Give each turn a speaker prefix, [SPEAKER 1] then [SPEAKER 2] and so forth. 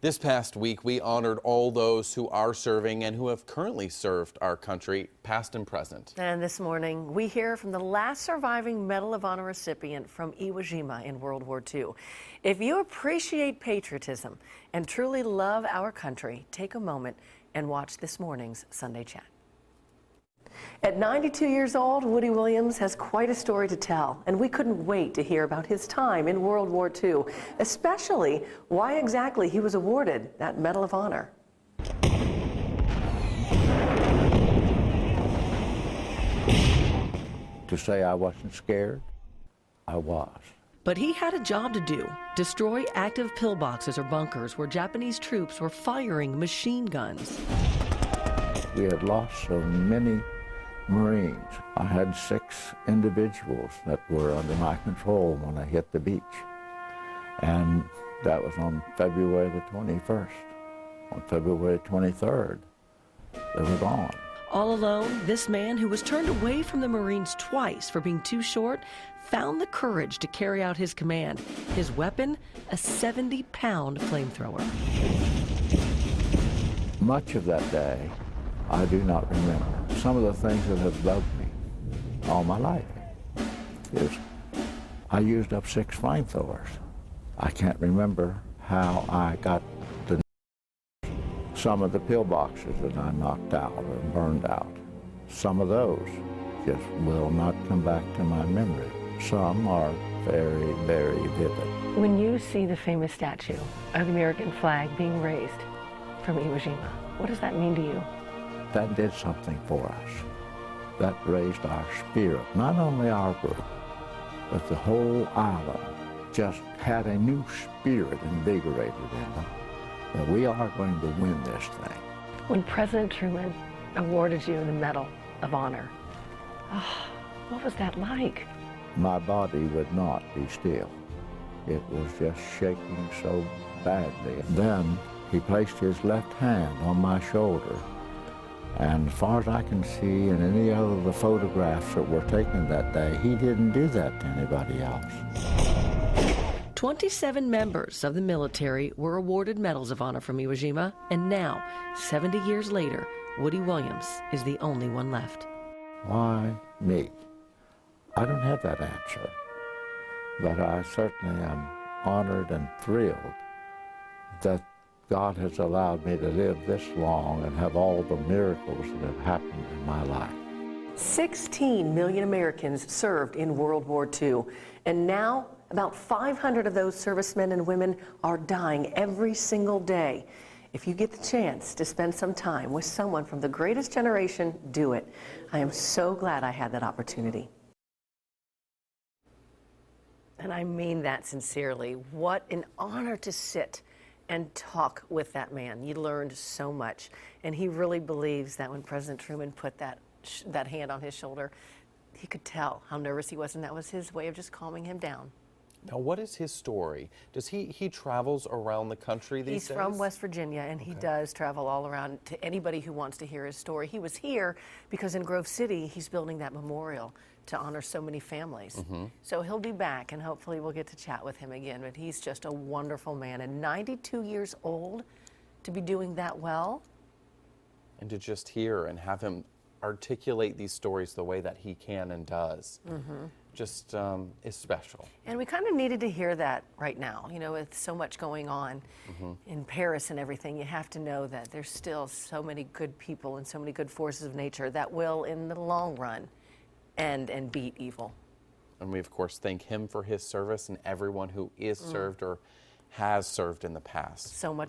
[SPEAKER 1] This past week, we honored all those who are serving and who have currently served our country, past and present.
[SPEAKER 2] And this morning, we hear from the last surviving Medal of Honor recipient from Jima in World War II. If you appreciate patriotism and truly love our country, take a moment and watch this morning's Sunday Chat. At 92 years old, Woody Williams has quite a story to tell, and we couldn't wait to hear about his time in World War II, especially why exactly he was awarded that Medal of Honor.
[SPEAKER 3] To say I wasn't scared, I was.
[SPEAKER 2] But he had a job to do, destroy active pillboxes or bunkers where Japanese troops were firing machine guns.
[SPEAKER 3] We had lost so many Marines. I had 6 individuals that were under my control when I hit the beach. And that was on February the 21st. On February 23rd, they were gone.
[SPEAKER 2] All alone, this man, who was turned away from the Marines twice for being too short, found the courage to carry out his command. His weapon, a 70-pound flamethrower.
[SPEAKER 3] Much of that day, I do not remember. Some of the things that have bugged me all my life is I used up 6 flamethrowers. I can't remember how I got some of the pillboxes that I knocked out or burned out. Some of those just will not come back to my memory. Some are very, very vivid.
[SPEAKER 2] When you see the famous statue of the American flag being raised from Iwo Jima, what does that mean to you?
[SPEAKER 3] That did something for us. That raised our spirit. Not only our group, but the whole island just had a new spirit invigorated in them. That we are going to win this thing.
[SPEAKER 2] When President Truman awarded you the Medal of Honor, what was that like?
[SPEAKER 3] My body would not be still. It was just shaking so badly. Then he placed his left hand on my shoulder. And as far as I can see in any of the photographs that were taken that day, he didn't do that to anybody else.
[SPEAKER 2] 27 members of the military were awarded Medals of Honor from Iwo Jima, and now, 70 years later, Woody Williams is the only one left.
[SPEAKER 3] Why me? I don't have that answer, but I certainly am honored and thrilled that God has allowed me to live this long and have all the miracles that have happened in my life.
[SPEAKER 2] 16 million Americans served in World War II, and now about 500 of those servicemen and women are dying every single day. If you get the chance to spend some time with someone from the greatest generation, do it. I am so glad I had that opportunity. And I mean that sincerely. What an honor to sit and talk with that man. You learned so much. And he really believes that when President Truman put that hand on his shoulder, he could tell how nervous he was, and that was his way of just calming him down.
[SPEAKER 1] Now, what is his story? Does he travels around the country these days?
[SPEAKER 2] He's from West Virginia, and he does travel all around to anybody who wants to hear his story. He was here because in Grove City, he's building that memorial to honor so many families. So he'll be back, and hopefully we'll get to chat with him again. But he's just a wonderful man, and 92 years old to be doing that well.
[SPEAKER 1] And to just hear and have him articulate these stories the way that he can and does. Just is special.
[SPEAKER 2] And we kind of needed to hear that right now. You know, with so much going on in Paris and everything, you have to know that there's still so many good people and so many good forces of nature that will, in the long run, end and beat evil.
[SPEAKER 1] And we, of course, thank him for his service and everyone who is served or has served in the past.
[SPEAKER 2] So much